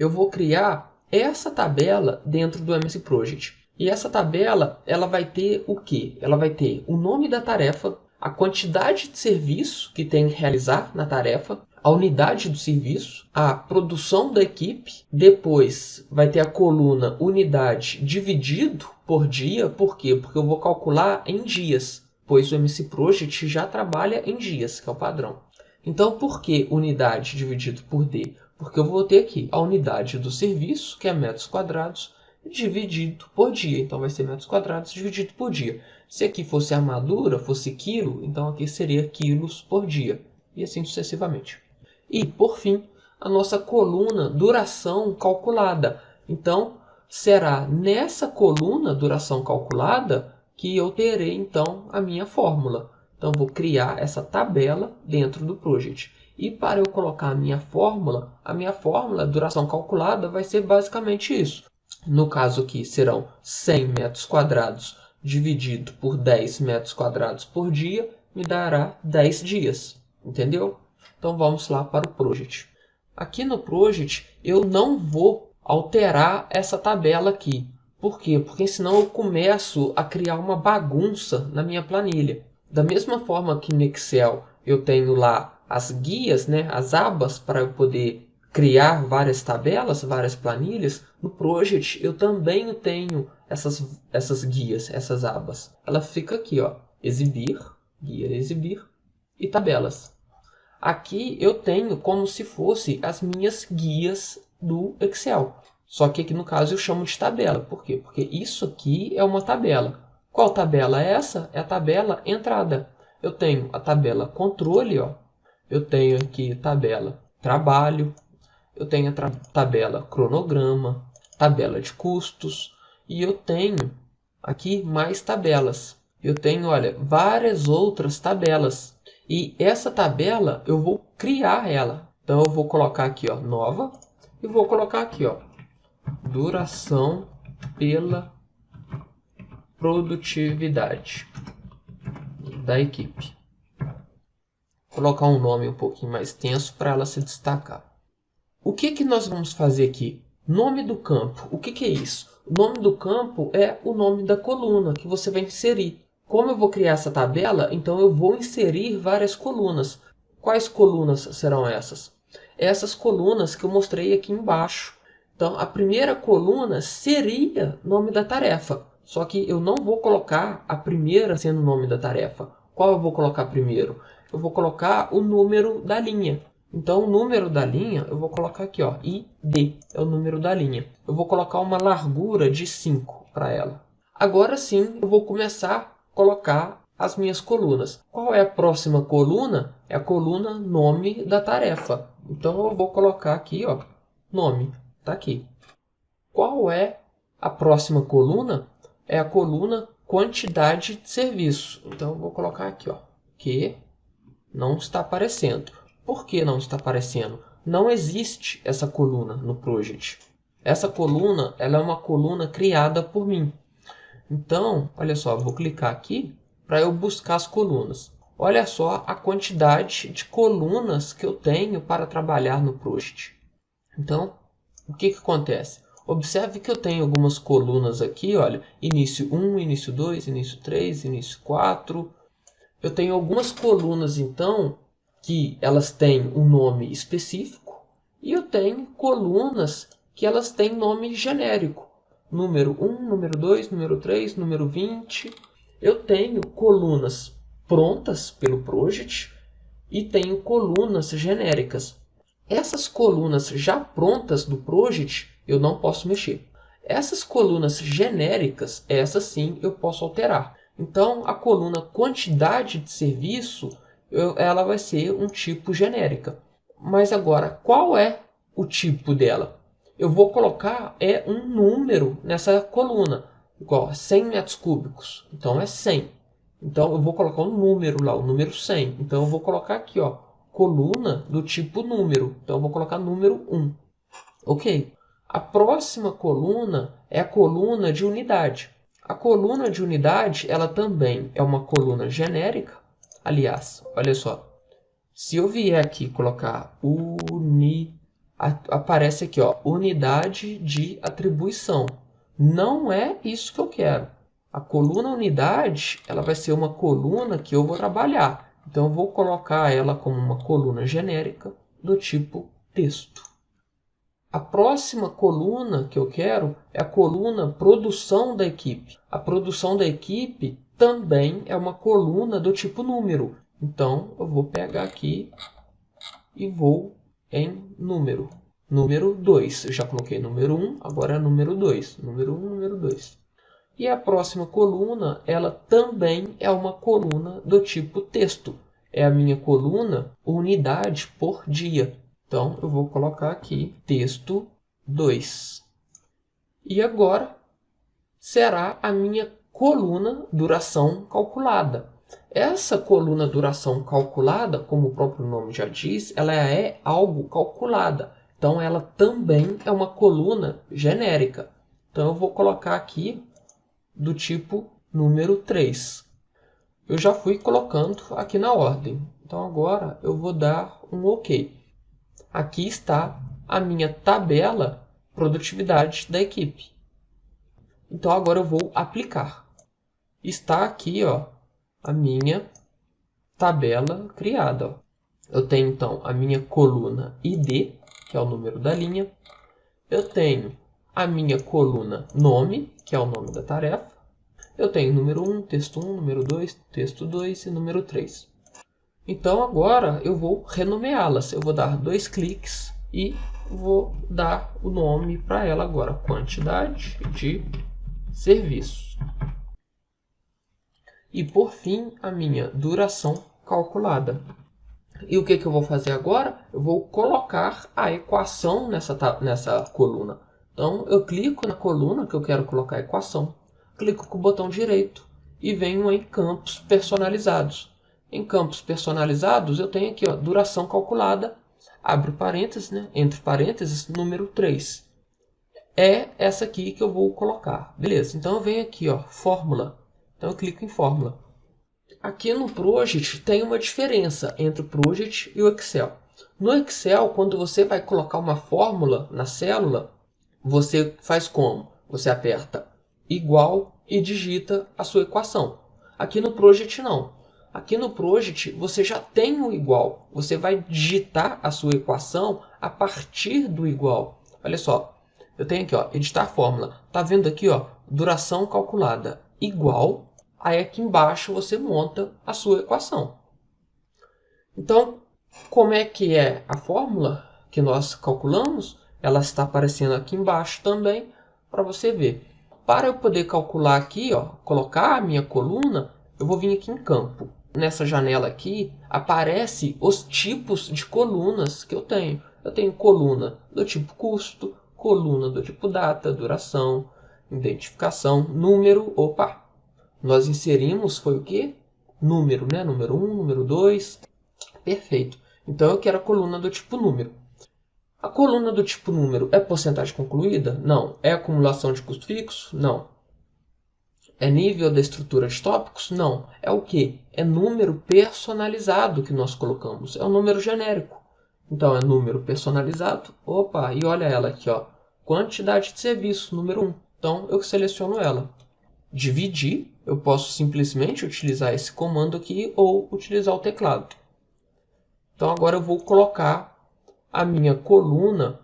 eu vou criar essa tabela dentro do MS Project. E essa tabela, ela vai ter o quê? Ela vai ter o nome da tarefa, a quantidade de serviço que tem que realizar na tarefa, a unidade do serviço, a produção da equipe, depois vai ter a coluna unidade dividido por dia. Por quê? Porque eu vou calcular em dias, pois o MC Project já trabalha em dias, que é o padrão. Então, por que unidade dividido por D? Porque eu vou ter aqui a unidade do serviço, que é metros quadrados, dividido por dia. Então, vai ser metros quadrados dividido por dia. Se aqui fosse armadura, fosse quilo, então aqui seria quilos por dia. E assim sucessivamente. E, por fim, a nossa coluna duração calculada. Então, será nessa coluna duração calculada que eu terei, então, a minha fórmula. Então, vou criar essa tabela dentro do Project. E para eu colocar a minha fórmula, duração calculada, vai ser basicamente isso. No caso aqui, serão 100 metros quadrados dividido por 10 metros quadrados por dia, me dará 10 dias. Entendeu? Então, vamos lá para o Project. Aqui no Project, eu não vou alterar essa tabela aqui. Por quê? Porque senão eu começo a criar uma bagunça na minha planilha. Da mesma forma que no Excel eu tenho lá as guias, né, as abas para eu poder criar várias tabelas, várias planilhas, no Project eu também tenho essas guias, essas abas. Ela fica aqui, ó, exibir, guia exibir e tabelas. Aqui eu tenho como se fosse as minhas guias do Excel. Só que aqui no caso eu chamo de tabela. Por quê? Porque isso aqui é uma tabela. Qual tabela é essa? É a tabela entrada. Eu tenho a tabela controle, ó. Eu tenho aqui tabela trabalho. Eu tenho a tabela cronograma, tabela de custos. E eu tenho aqui mais tabelas. Eu tenho, olha, várias outras tabelas. E essa tabela eu vou criar ela. Então eu vou colocar aqui, ó, nova, e vou colocar aqui, ó, duração pela produtividade da equipe. Vou colocar um nome um pouquinho mais extenso para ela se destacar. O que nós vamos fazer aqui? Nome do campo. O que é isso? O nome do campo é o nome da coluna que você vai inserir. Como eu vou criar essa tabela, então eu vou inserir várias colunas. Quais colunas serão essas? Essas colunas que eu mostrei aqui embaixo. Então, a primeira coluna seria nome da tarefa. Só que eu não vou colocar a primeira sendo o nome da tarefa. Qual eu vou colocar primeiro? Eu vou colocar o número da linha. Então, o número da linha, eu vou colocar aqui, ó, ID, é o número da linha. Eu vou colocar uma largura de 5 para ela. Agora sim, eu vou começar a colocar as minhas colunas. Qual é a próxima coluna? É a coluna nome da tarefa. Então, eu vou colocar aqui, ó, nome, tá aqui. Qual é a próxima coluna? É a coluna quantidade de serviço. Então, eu vou colocar aqui, ó, que não está aparecendo. Por que não está aparecendo? Não existe essa coluna no Project. Essa coluna, ela é uma coluna criada por mim. Então, olha só, vou clicar aqui para eu buscar as colunas. Olha só a quantidade de colunas que eu tenho para trabalhar no Project. Então, o que acontece? Observe que eu tenho algumas colunas aqui, olha, início 1, início 2, início 3, início 4. Eu tenho algumas colunas, então, que elas têm um nome específico, e eu tenho colunas que elas têm nome genérico. Número 1, número 2, número 3, número 20. Eu tenho colunas prontas pelo Project e tenho colunas genéricas. Essas colunas já prontas do Project eu não posso mexer. Essas colunas genéricas, essas sim eu posso alterar. Então, a coluna quantidade de serviço, ela vai ser um tipo genérica. Mas agora, qual é o tipo dela? Eu vou colocar um número nessa coluna, igual 100 metros cúbicos. Então, é 100. Então, eu vou colocar um número lá, o número 100. Então, eu vou colocar aqui, ó, coluna do tipo número. Então, eu vou colocar número 1. Ok. A próxima coluna é a coluna de unidade. A coluna de unidade, ela também é uma coluna genérica. Aliás, olha só, se eu vier aqui colocar unidade, aparece aqui, ó, unidade de atribuição. Não é isso que eu quero. A coluna unidade, ela vai ser uma coluna que eu vou trabalhar. Então, eu vou colocar ela como uma coluna genérica do tipo texto. A próxima coluna que eu quero é a coluna produção da equipe. A produção da equipe também é uma coluna do tipo número. Então, eu vou pegar aqui e vou em número. Número 2. Eu já coloquei número 1, agora é número 2. Número 1, número 2. E a próxima coluna, ela também é uma coluna do tipo texto. É a minha coluna unidade por dia. Então, eu vou colocar aqui texto 2. E agora será a minha coluna duração calculada. Essa coluna duração calculada, como o próprio nome já diz, ela é algo calculada. Então, ela também é uma coluna genérica. Então, eu vou colocar aqui do tipo número 3. Eu já fui colocando aqui na ordem. Então, agora eu vou dar um OK. Aqui está a minha tabela produtividade da equipe. Então, agora eu vou aplicar. Está aqui, ó, a minha tabela criada. Ó. Eu tenho, então, a minha coluna ID, que é o número da linha. Eu tenho a minha coluna nome, que é o nome da tarefa. Eu tenho número 1, texto 1, número 2, texto 2 e número 3. Então, agora eu vou renomeá-las. Eu vou dar 2 cliques e vou dar o nome para ela agora. Quantidade de serviços. E, por fim, a minha duração calculada. E o que eu vou fazer agora? Eu vou colocar a equação nessa coluna. Então, eu clico na coluna que eu quero colocar a equação. Clico com o botão direito e venho em campos personalizados. Em campos personalizados, eu tenho aqui, ó, duração calculada, abre parênteses, né? Entre parênteses, número 3. É essa aqui que eu vou colocar. Beleza, então eu venho aqui, ó, fórmula. Então eu clico em fórmula. Aqui no Project tem uma diferença entre o Project e o Excel. No Excel, quando você vai colocar uma fórmula na célula, você faz como? Você aperta igual e digita a sua equação. Aqui no Project não. Aqui no Project você já tem o igual. Você vai digitar a sua equação a partir do igual. Olha só, eu tenho aqui, ó, editar fórmula. Tá vendo aqui, ó, duração calculada igual. Aí aqui embaixo você monta a sua equação. Então, como é que é a fórmula que nós calculamos? Ela está aparecendo aqui embaixo também para você ver. Para eu poder calcular aqui, ó, colocar a minha coluna, eu vou vir aqui em campo. Nessa janela aqui, aparece os tipos de colunas que eu tenho. Eu tenho coluna do tipo custo, coluna do tipo data, duração, identificação, número. Opa! Nós inserimos, foi o quê? Número, né? Número 1, número 2. Perfeito. Então, eu quero a coluna do tipo número. A coluna do tipo número é porcentagem concluída? Não. É acumulação de custo fixo? Não. É nível da estrutura de tópicos? Não. É o quê? É número personalizado que nós colocamos. É um número genérico. Então, é número personalizado. Opa, e olha ela aqui, ó. Quantidade de serviço, número 1. Então, eu seleciono ela. Dividir, eu posso simplesmente utilizar esse comando aqui ou utilizar o teclado. Então, agora eu vou colocar a minha coluna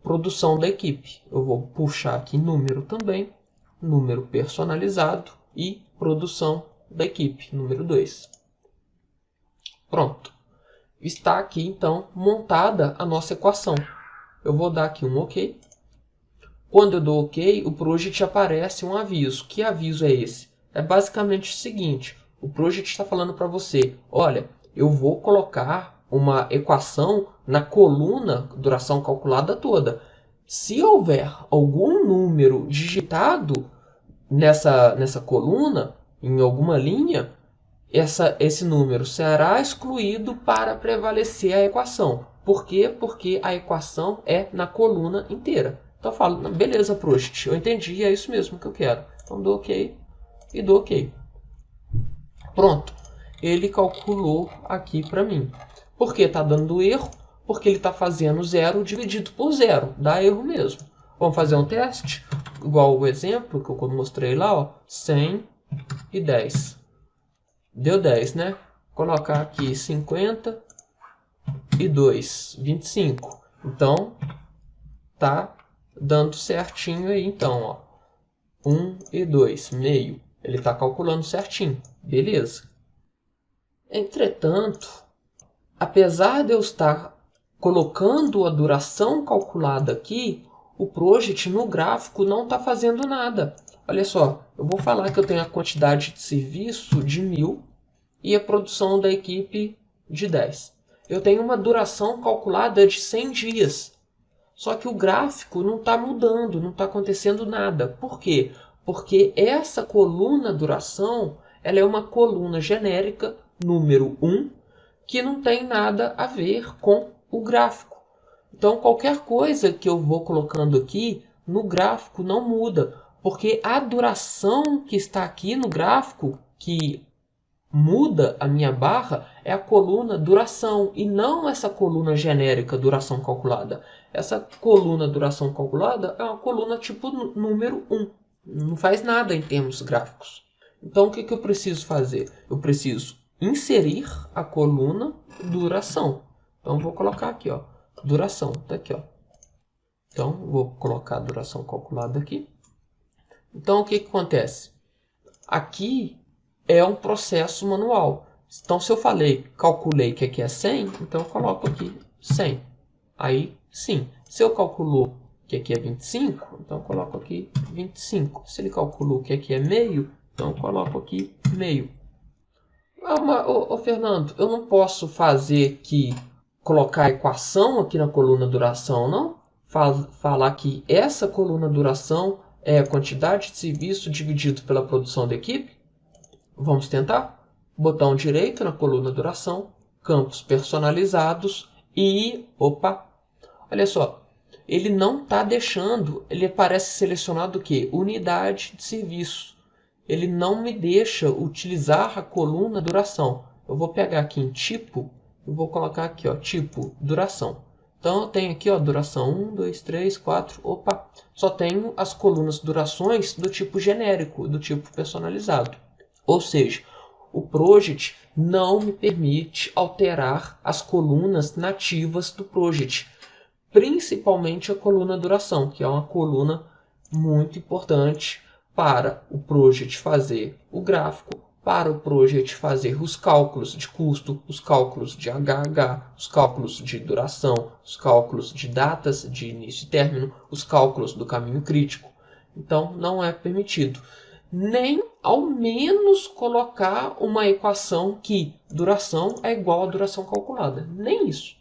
produção da equipe. Eu vou puxar aqui número também, número personalizado e produção da equipe, número 2. Pronto. Está aqui, então, montada a nossa equação. Eu vou dar aqui um OK. Quando eu dou OK, o Project aparece um aviso. Que aviso é esse? É basicamente o seguinte. O Project está falando para você, olha, eu vou colocar uma equação na coluna duração calculada toda. Se houver algum número digitado nessa coluna, em alguma linha, esse número será excluído para prevalecer a equação. Por quê? Porque a equação é na coluna inteira. Então eu falo, beleza, Project, eu entendi, é isso mesmo que eu quero. Então dou OK e dou OK. Pronto, ele calculou aqui para mim. Por que está dando erro? porque ele está fazendo 0 dividido por 0. Dá erro mesmo. Vamos fazer um teste? Igual o exemplo que eu mostrei lá, ó, 100 e 10. Deu 10, né? Vou colocar aqui 50 e 2, 25. Então, tá dando certinho aí, então, ó. 1 e 2, meio. Ele está calculando certinho. Beleza. Entretanto, apesar de eu estar colocando a duração calculada aqui, o Project no gráfico não está fazendo nada. Olha só, eu vou falar que eu tenho a quantidade de serviço de 1000 e a produção da equipe de 10. Eu tenho uma duração calculada de 100 dias. Só que o gráfico não está mudando, não está acontecendo nada. Por quê? Porque essa coluna duração, ela é uma coluna genérica, número 1, que não tem nada a ver com o gráfico. Então, qualquer coisa que eu vou colocando aqui no gráfico não muda, porque a duração que está aqui no gráfico, que muda a minha barra, é a coluna duração e não essa coluna genérica duração calculada. Essa coluna duração calculada é uma coluna tipo número 1. Não faz nada em termos gráficos. Então, o que eu preciso fazer? Eu preciso inserir a coluna duração. Então, vou colocar aqui, ó, duração. Tá aqui, ó. Então, vou colocar a duração calculada aqui. Então, o que acontece? Aqui é um processo manual. Então, se eu calculei que aqui é 100, então eu coloco aqui 100. Aí, sim. Se eu calculou que aqui é 25, então eu coloco aqui 25. Se ele calculou que aqui é meio, então eu coloco aqui meio. Fernando, eu não posso fazer aqui, colocar a equação aqui na coluna duração, não? Falar que essa coluna duração é a quantidade de serviço dividido pela produção da equipe? Vamos tentar? Botão direito na coluna duração, campos personalizados e... Opa! Olha só, ele não está deixando, ele parece selecionado o quê? Unidade de serviço. Ele não me deixa utilizar a coluna duração. Eu vou pegar aqui em tipo, e vou colocar aqui, ó, tipo duração. Então eu tenho aqui, ó, duração 1, 2, 3, 4, opa, só tenho as colunas durações do tipo genérico, do tipo personalizado. Ou seja, o Project não me permite alterar as colunas nativas do Project, principalmente a coluna duração, que é uma coluna muito importante para o Project fazer o gráfico, para o Project fazer os cálculos de custo, os cálculos de HH, os cálculos de duração, os cálculos de datas de início e término, os cálculos do caminho crítico. Então, não é permitido. Nem ao menos colocar uma equação que duração é igual a duração calculada. Nem isso.